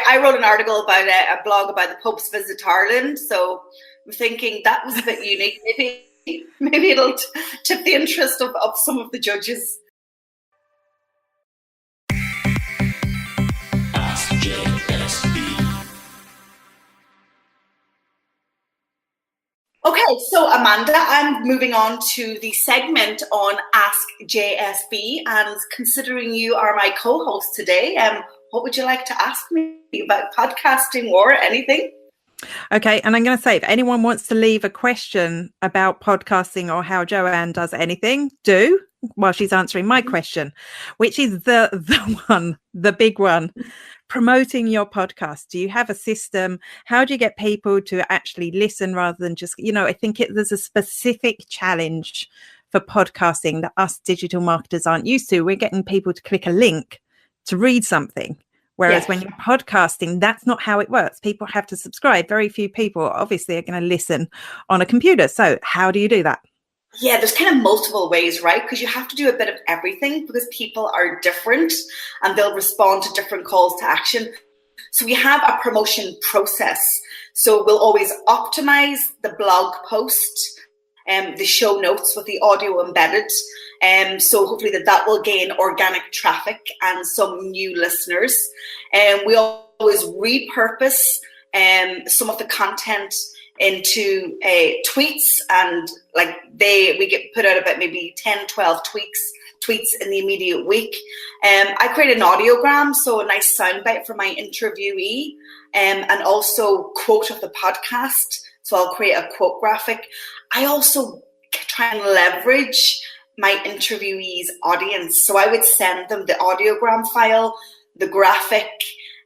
I wrote an article about a blog about the Pope's visit to Ireland, so I'm thinking that was a bit unique. Maybe it'll tip the interest of some of the judges. Ask JSB. Okay, so Amanda, I'm moving on to the segment on Ask JSB, and considering you are my co-host today, what would you like to ask me about podcasting or anything? Okay, and I'm going to say, if anyone wants to leave a question about podcasting or how Joanne does anything, do, while she's answering my question, which is the big one. Promoting your podcast. Do you have a system? How do you get people to actually listen rather than just, I think there's a specific challenge for podcasting that us digital marketers aren't used to. We're getting people to click a link to read something. Whereas when you're podcasting, that's not how it works. People have to subscribe. Very few people obviously are going to listen on a computer. So how do you do that? Yeah, there's kind of multiple ways, right? Because you have to do a bit of everything because people are different and they'll respond to different calls to action. So we have a promotion process. So we'll always optimize the blog post and the show notes with the audio embedded. So hopefully that will gain organic traffic and some new listeners. And we always repurpose some of the content into tweets, and we get put out about maybe 10, 12 tweets in the immediate week. I create an audiogram, so a nice soundbite for my interviewee, and also quote of the podcast. So I'll create a quote graphic. I also try and leverage my interviewee's audience. So I would send them the audiogram file, the graphic,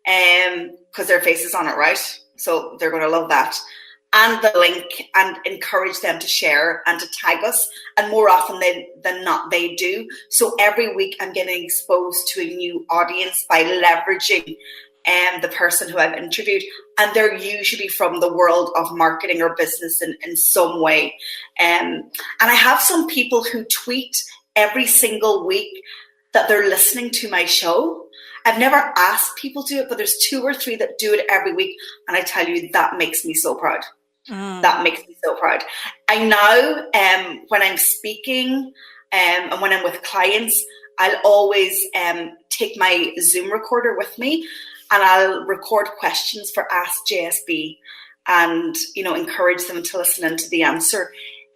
because their face is on it, right? So they're going to love that. And the link, and encourage them to share and to tag us. And more often than not, they do. So every week I'm getting exposed to a new audience by leveraging the person who I've interviewed. And they're usually from the world of marketing or business in some way. And I have some people who tweet every single week that they're listening to my show. I've never asked people to do it, but there's 2 or 3 that do it every week. And I tell you, that makes me so proud. That makes me so proud. I know when I'm speaking and when I'm with clients, I'll always take my Zoom recorder with me and I'll record questions for Ask JSB and, encourage them to listen into the answer.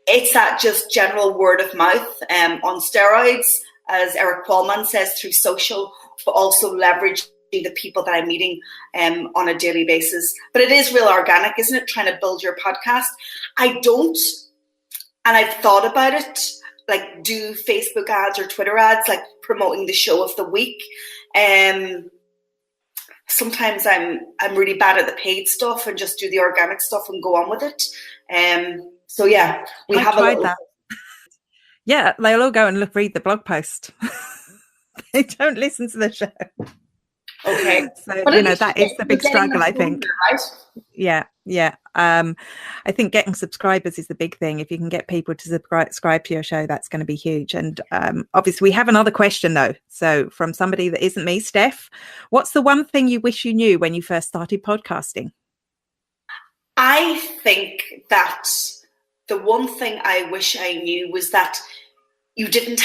It's that just general word of mouth on steroids, as Eric Qualman says, through social, but also leverage the people that I'm meeting on a daily basis. But it is real organic, isn't it? Trying to build your podcast. I don't, and I've thought about it, do Facebook ads or Twitter ads, promoting the show of the week. Sometimes I'm really bad at the paid stuff and just do the organic stuff and go on with it. So yeah, we have tried that. Yeah, they'll all go and read the blog post. They don't listen to the show. Okay. So, that is the big struggle, I think. Right? Yeah. I think getting subscribers is the big thing. If you can get people to subscribe to your show, that's going to be huge. And obviously, we have another question, though. So from somebody that isn't me, Steph, what's the one thing you wish you knew when you first started podcasting? I think that the one thing I wish I knew was that you didn't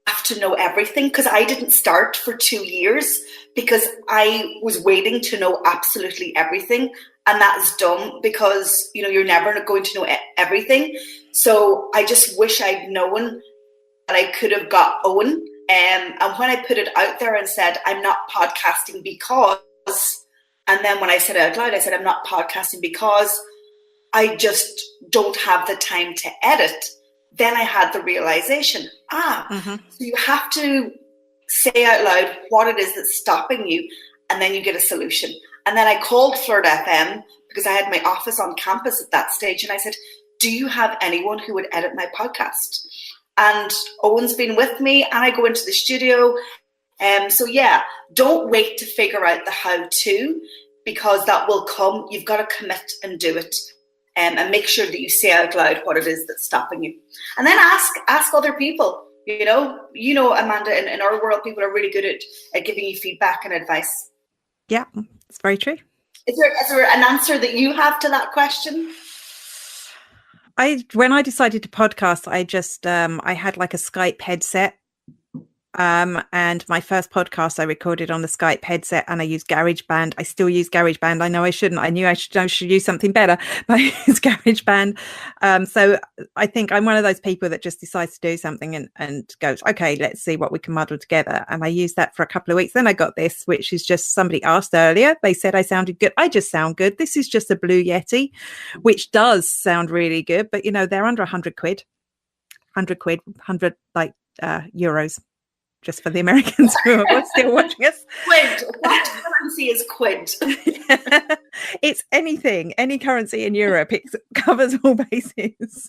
have to know everything, because I didn't start for 2 years because I was waiting to know absolutely everything, and that's dumb because you're never going to know everything. So I just wish I'd known that I could have got Owen, and when I put it out there and said I'm not podcasting because, and then when I said it out loud, I said I'm not podcasting because I just don't have the time to edit. Then I had the realization, so you have to say out loud what it is that's stopping you, and then you get a solution. And then I called Flirt FM because I had my office on campus at that stage, and I said, do you have anyone who would edit my podcast? And Owen's been with me, and I go into the studio. So yeah, don't wait to figure out the how-to, because that will come. You've got to commit and do it. and make sure that you say out loud what it is that's stopping you. And then ask other people. Amanda, in our world, people are really good at giving you feedback and advice. Yeah, it's very true. Is there an answer that you have to that question? When I decided to podcast, I had like a Skype headset. And my first podcast I recorded on the Skype headset, and I used GarageBand. I still use GarageBand. I know I shouldn't. I knew I should use something better, but I use GarageBand. So I think I'm one of those people that just decides to do something and goes, okay, let's see what we can muddle together. And I used that for a couple of weeks. Then I got this, which is just, somebody asked earlier. They said I sounded good. I just sound good. This is just a Blue Yeti, which does sound really good, but they're under 100 quid, 100 euros. Just for the Americans who are still watching us. Quid. What currency is quid? It's anything, any currency in Europe. It covers all bases.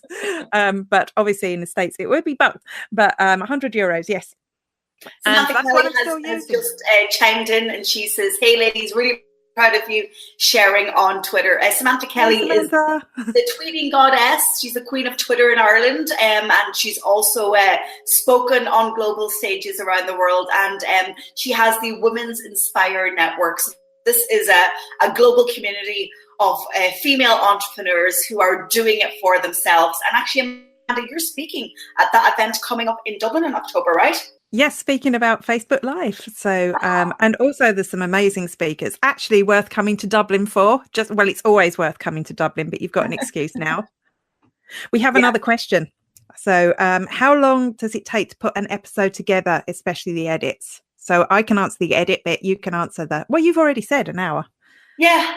But obviously in the States it would be bucks. But 100 euros, yes. Samantha Kelly has just chimed in, and she says, "Hey ladies, really proud of you sharing on Twitter." Samantha Kelly is the tweeting goddess. She's the queen of Twitter in Ireland, and she's also spoken on global stages around the world, and she has the Women's Inspire Network. So this is a global community of female entrepreneurs who are doing it for themselves. And actually, Amanda, you're speaking at that event coming up in Dublin in October, right? Yes, speaking about Facebook Live. So, and also there's some amazing speakers actually worth coming to Dublin for. It's always worth coming to Dublin, but you've got an excuse now. We have another question. So, how long does it take to put an episode together, especially the edits? So I can answer the edit bit. You can answer that. Well, you've already said an hour. Yeah.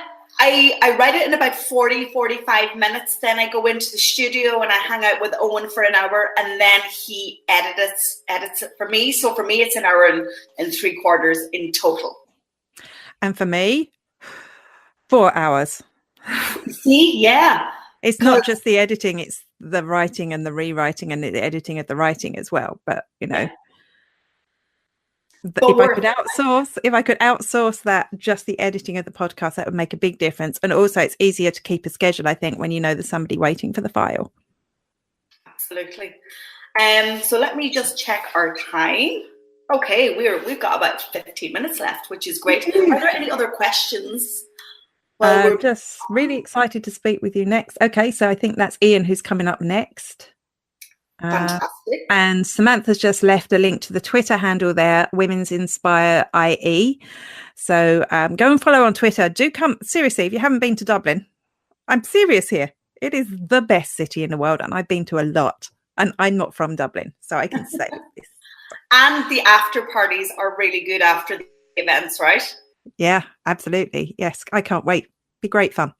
I write it in about 45 minutes. Then I go into the studio and I hang out with Owen for an hour, and then he edits it for me. So for me, it's an hour and 3/4 in total. And for me, 4 hours. See, yeah. It's not just the editing, it's the writing and the rewriting and the editing of the writing as well. But, if I could outsource that, just the editing of the podcast, that would make a big difference. And also it's easier to keep a schedule, I think, when there's somebody waiting for the file. Absolutely. So let me just check our time. Okay, we've got about 15 minutes left, which is great. Are there any other questions? Well, just really excited to speak with you next. Okay, so I think that's Ian who's coming up next. Fantastic. And Samantha's just left a link to the Twitter handle there, Women's Inspire IE. So go and follow on Twitter. Do come, seriously, if you haven't been to Dublin, I'm serious here. It is the best city in the world, and I've been to a lot. And I'm not from Dublin, so I can say this. And the after parties are really good after the events, right? Yeah, absolutely. Yes, I can't wait. Be great fun.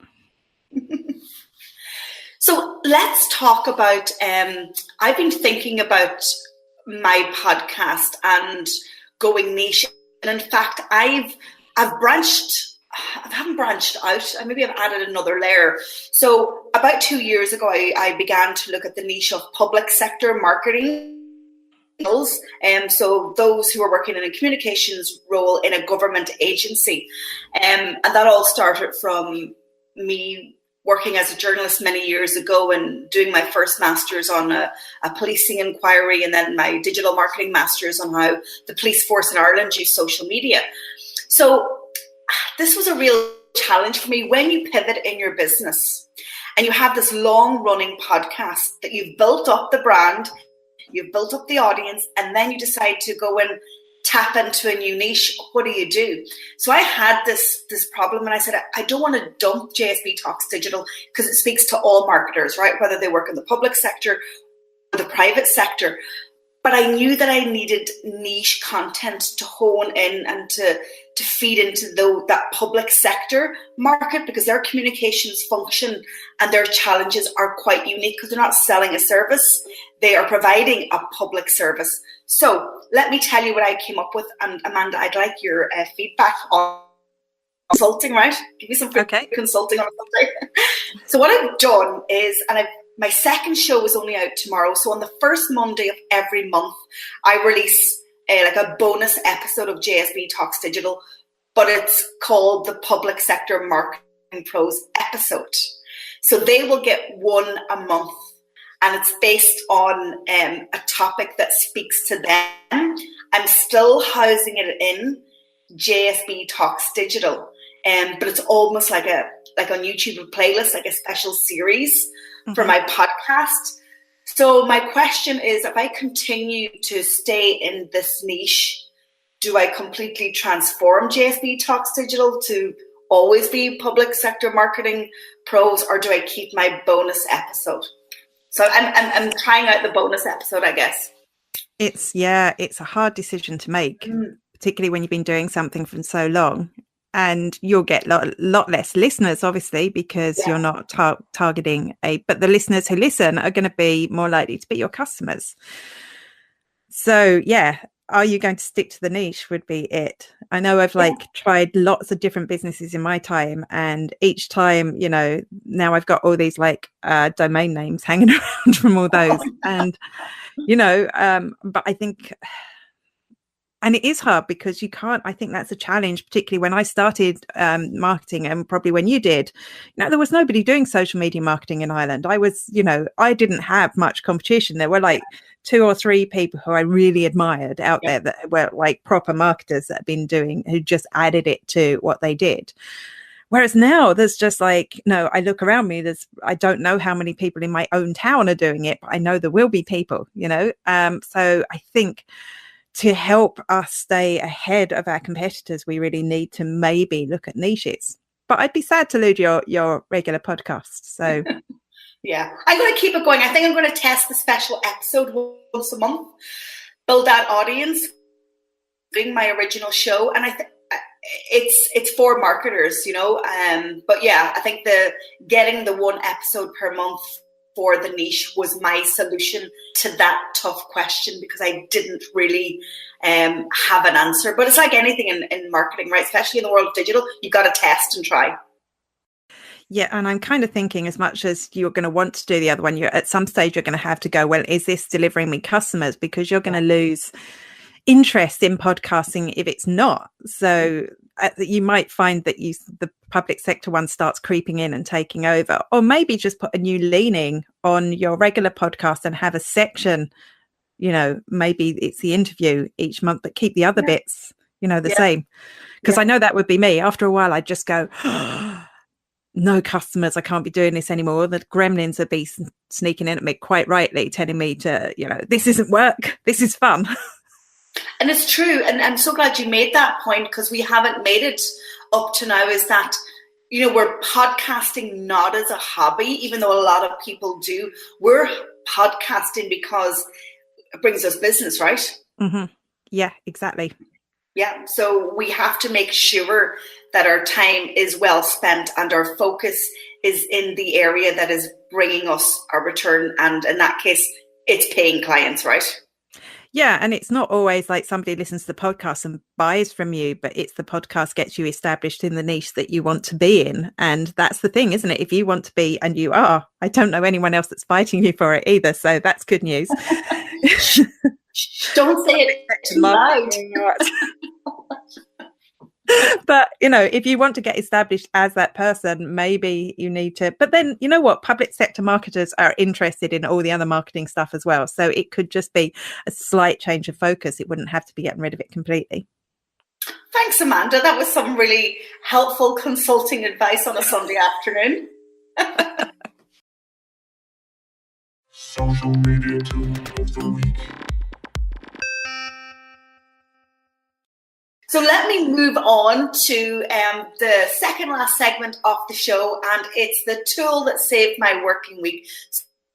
So let's talk about, I've been thinking about my podcast and going niche. And in fact, I haven't branched out. Maybe I've added another layer. So about 2 years ago, I began to look at the niche of public sector marketing. So those who are working in a communications role in a government agency. And that all started from me working as a journalist many years ago and doing my first master's on a policing inquiry, and then my digital marketing master's on how the police force in Ireland use social media. So this was a real challenge for me. When you pivot in your business and you have this long running podcast that you've built up the brand, you've built up the audience, and then you decide to go and tap into a new niche, what do you do? So I had this problem, and I said, I don't want to dump JSB Talks Digital because it speaks to all marketers, right? Whether they work in the public sector or the private sector. But I knew that I needed niche content to hone in and to feed into that public sector market, because their communications function and their challenges are quite unique because they're not selling a service. They are providing a public service. So let me tell you what I came up with. And Amanda, I'd like your feedback on consulting, right? Give me some free consulting on something. So what I've done is, my second show is only out tomorrow. So on the first Monday of every month, I release a bonus episode of JSB Talks Digital, but it's called the Public Sector Marketing Pros episode. So they will get one a month, and it's based on a topic that speaks to them. I'm still housing it in JSB Talks Digital, but it's almost like on YouTube, a playlist, like a special series for my podcast. So my question is, if I continue to stay in this niche, do I completely transform JSB Talks Digital to always be public sector marketing pros, or do I keep my bonus episode? So I'm trying out the bonus episode, I guess. It's a hard decision to make, particularly when you've been doing something for so long, and you'll get a lot less listeners, obviously, because you're not targeting but the listeners who listen are going to be more likely to be your customers. So are you going to stick to the niche would be it. I know I've tried lots of different businesses in my time, and each time, now I've got all these domain names hanging around from all those. And, but I think, and it is hard because you can't, I think that's a challenge, particularly when I started marketing, and probably when you did, there was nobody doing social media marketing in Ireland. I was, I didn't have much competition. There were 2 or 3 people who I really admired out there that were proper marketers that had been doing, who just added it to what they did. Whereas now there's just I look around me, I don't know how many people in my own town are doing it, but I know there will be people, so I think to help us stay ahead of our competitors, we really need to maybe look at niches. But I'd be sad to lose your regular podcast. So yeah, I'm going to keep it going. I think I'm going to test the special episode once a month, build that audience, bring my original show. And I think it's for marketers, but I think getting the one episode per month for the niche was my solution to that tough question, because I didn't really have an answer. But it's like anything in marketing, right? Especially in the world of digital, you've got to test and try. Yeah, and I'm kind of thinking, as much as you're going to want to do the other one, you're at some stage you're going to have to go, well, is this delivering me customers? Because you're going to lose interest in podcasting if it's not. So you might find that the public sector one starts creeping in and taking over, or maybe just put a new leaning on your regular podcast and have a section, maybe it's the interview each month, but keep the other bits, the same. Because I know that would be me. After a while, I'd just go, no customers, I can't be doing this anymore. The gremlins would be sneaking in at me, quite rightly, telling me to, this isn't work, this is fun. And it's true. And I'm so glad you made that point, because we haven't made it up to now, is that, we're podcasting not as a hobby, even though a lot of people do. We're podcasting because it brings us business, right? Mm-hmm. Yeah, exactly. Yeah. So we have to make sure that our time is well spent and our focus is in the area that is bringing us a return. And in that case, it's paying clients, right? Yeah, and it's not always like somebody listens to the podcast and buys from you, but it's the podcast gets you established in the niche that you want to be in. And that's the thing, isn't it? If you want to be, and you are, I don't know anyone else that's fighting you for it either. So that's good news. Don't say it too loud. But, if you want to get established as that person, maybe you need to. But then, you know what? Public sector marketers are interested in all the other marketing stuff as well. So it could just be a slight change of focus. It wouldn't have to be getting rid of it completely. Thanks, Amanda. That was some really helpful consulting advice on a Sunday afternoon. Social media tool of the week. So let me move on to the second last segment of the show, and it's the tool that saved my working week.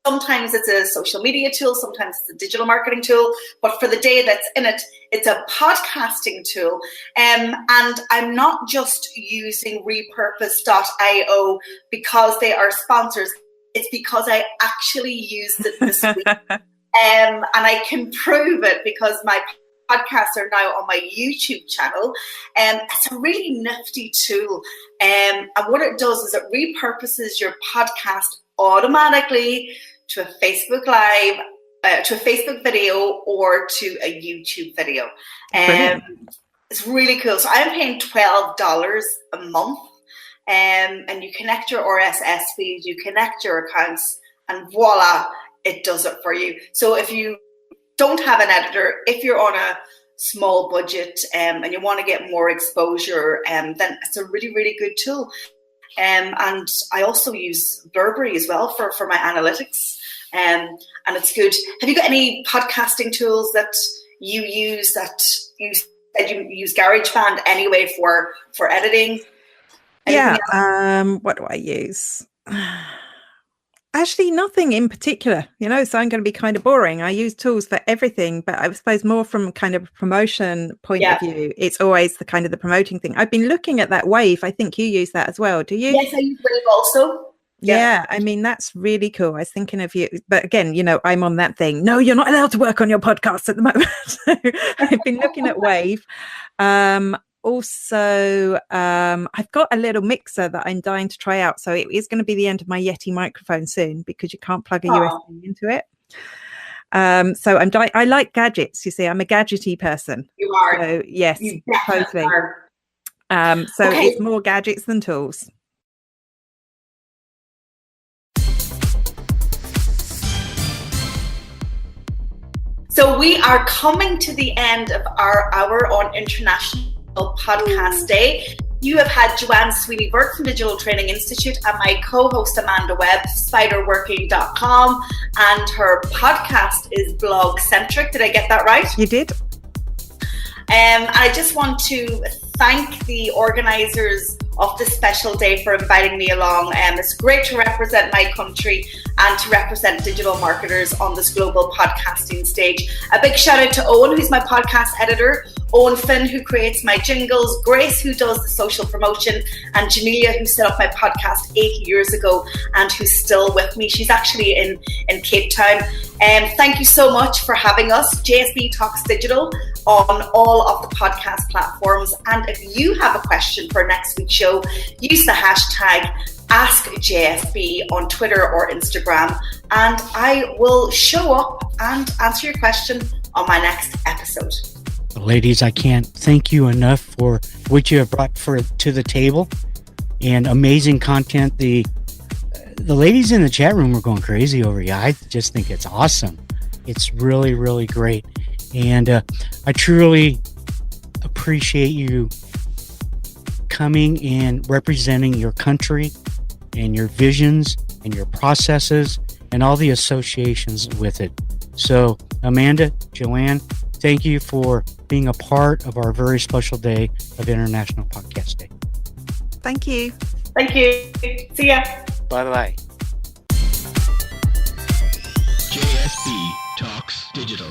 Sometimes it's a social media tool, sometimes it's a digital marketing tool, but for the day that's in it, it's a podcasting tool. And I'm not just using repurpose.io because they are sponsors. It's because I actually used it this week. And I can prove it because my podcasts are now on my YouTube channel. It's a really nifty tool. And what it does is it repurposes your podcast automatically to a Facebook Live, to a Facebook video, or to a YouTube video. It's really cool. So I'm paying $12 a month and you connect your RSS feed, you connect your accounts, and voila, it does it for you. So if you don't have an editor, if you're on a small budget and you want to get more exposure, then it's a really, really good tool. And I also use Burberry as well for my analytics, and it's good. Have you got any podcasting tools that you use? That you said you use GarageBand anyway for editing? What do I use? Actually, nothing in particular, so I'm going to be kind of boring. I use tools for everything, but I suppose more from kind of a promotion point of view, it's always the kind of the promoting thing. I've been looking at that Wave. I think you use that as well. Do you? Yes, I use Wave also. Yeah, I mean, that's really cool. I was thinking of you, but again, I'm on that thing. No, you're not allowed to work on your podcast at the moment. So I've been looking at Wave. Also, I've got a little mixer that I'm dying to try out. So it is going to be the end of my Yeti microphone soon because you can't plug a USB into it. So I like gadgets. You see, I'm a gadgety person. You are. So yes, you totally. Are. So it's more gadgets than tools. So we are coming to the end of our hour on International Podcast Day. You have had Joanne Sweeney-Burke from Digital Training Institute and my co-host Amanda Webb, spiderworking.com, and her podcast is blog centric. Did I get that right? You did. I just want to thank the organisers of this special day for inviting me along. It's great to represent my country and to represent digital marketers on this global podcasting stage. A big shout out to Owen, who's my podcast editor, Owen Finn, who creates my jingles, Grace, who does the social promotion, and Jamelia, who set up my podcast 8 years ago and who's still with me. She's actually in Cape Town. Thank you so much for having us. JSB Talks Digital on all of the podcast platforms. And if you have a question for next week's show, use the hashtag AskJSB on Twitter or Instagram, and I will show up and answer your question on my next episode. Ladies, I can't thank you enough for what you have brought to the table, and amazing content. The ladies in the chat room are going crazy over you. I just think it's awesome. It's really, really great, and I truly appreciate you coming and representing your country and your visions and your processes and all the associations with it. So, Amanda, Joanne, thank you for being a part of our very special day of International Podcast Day. Thank you. Thank you. See ya. Bye-bye. JSB Talks Digital.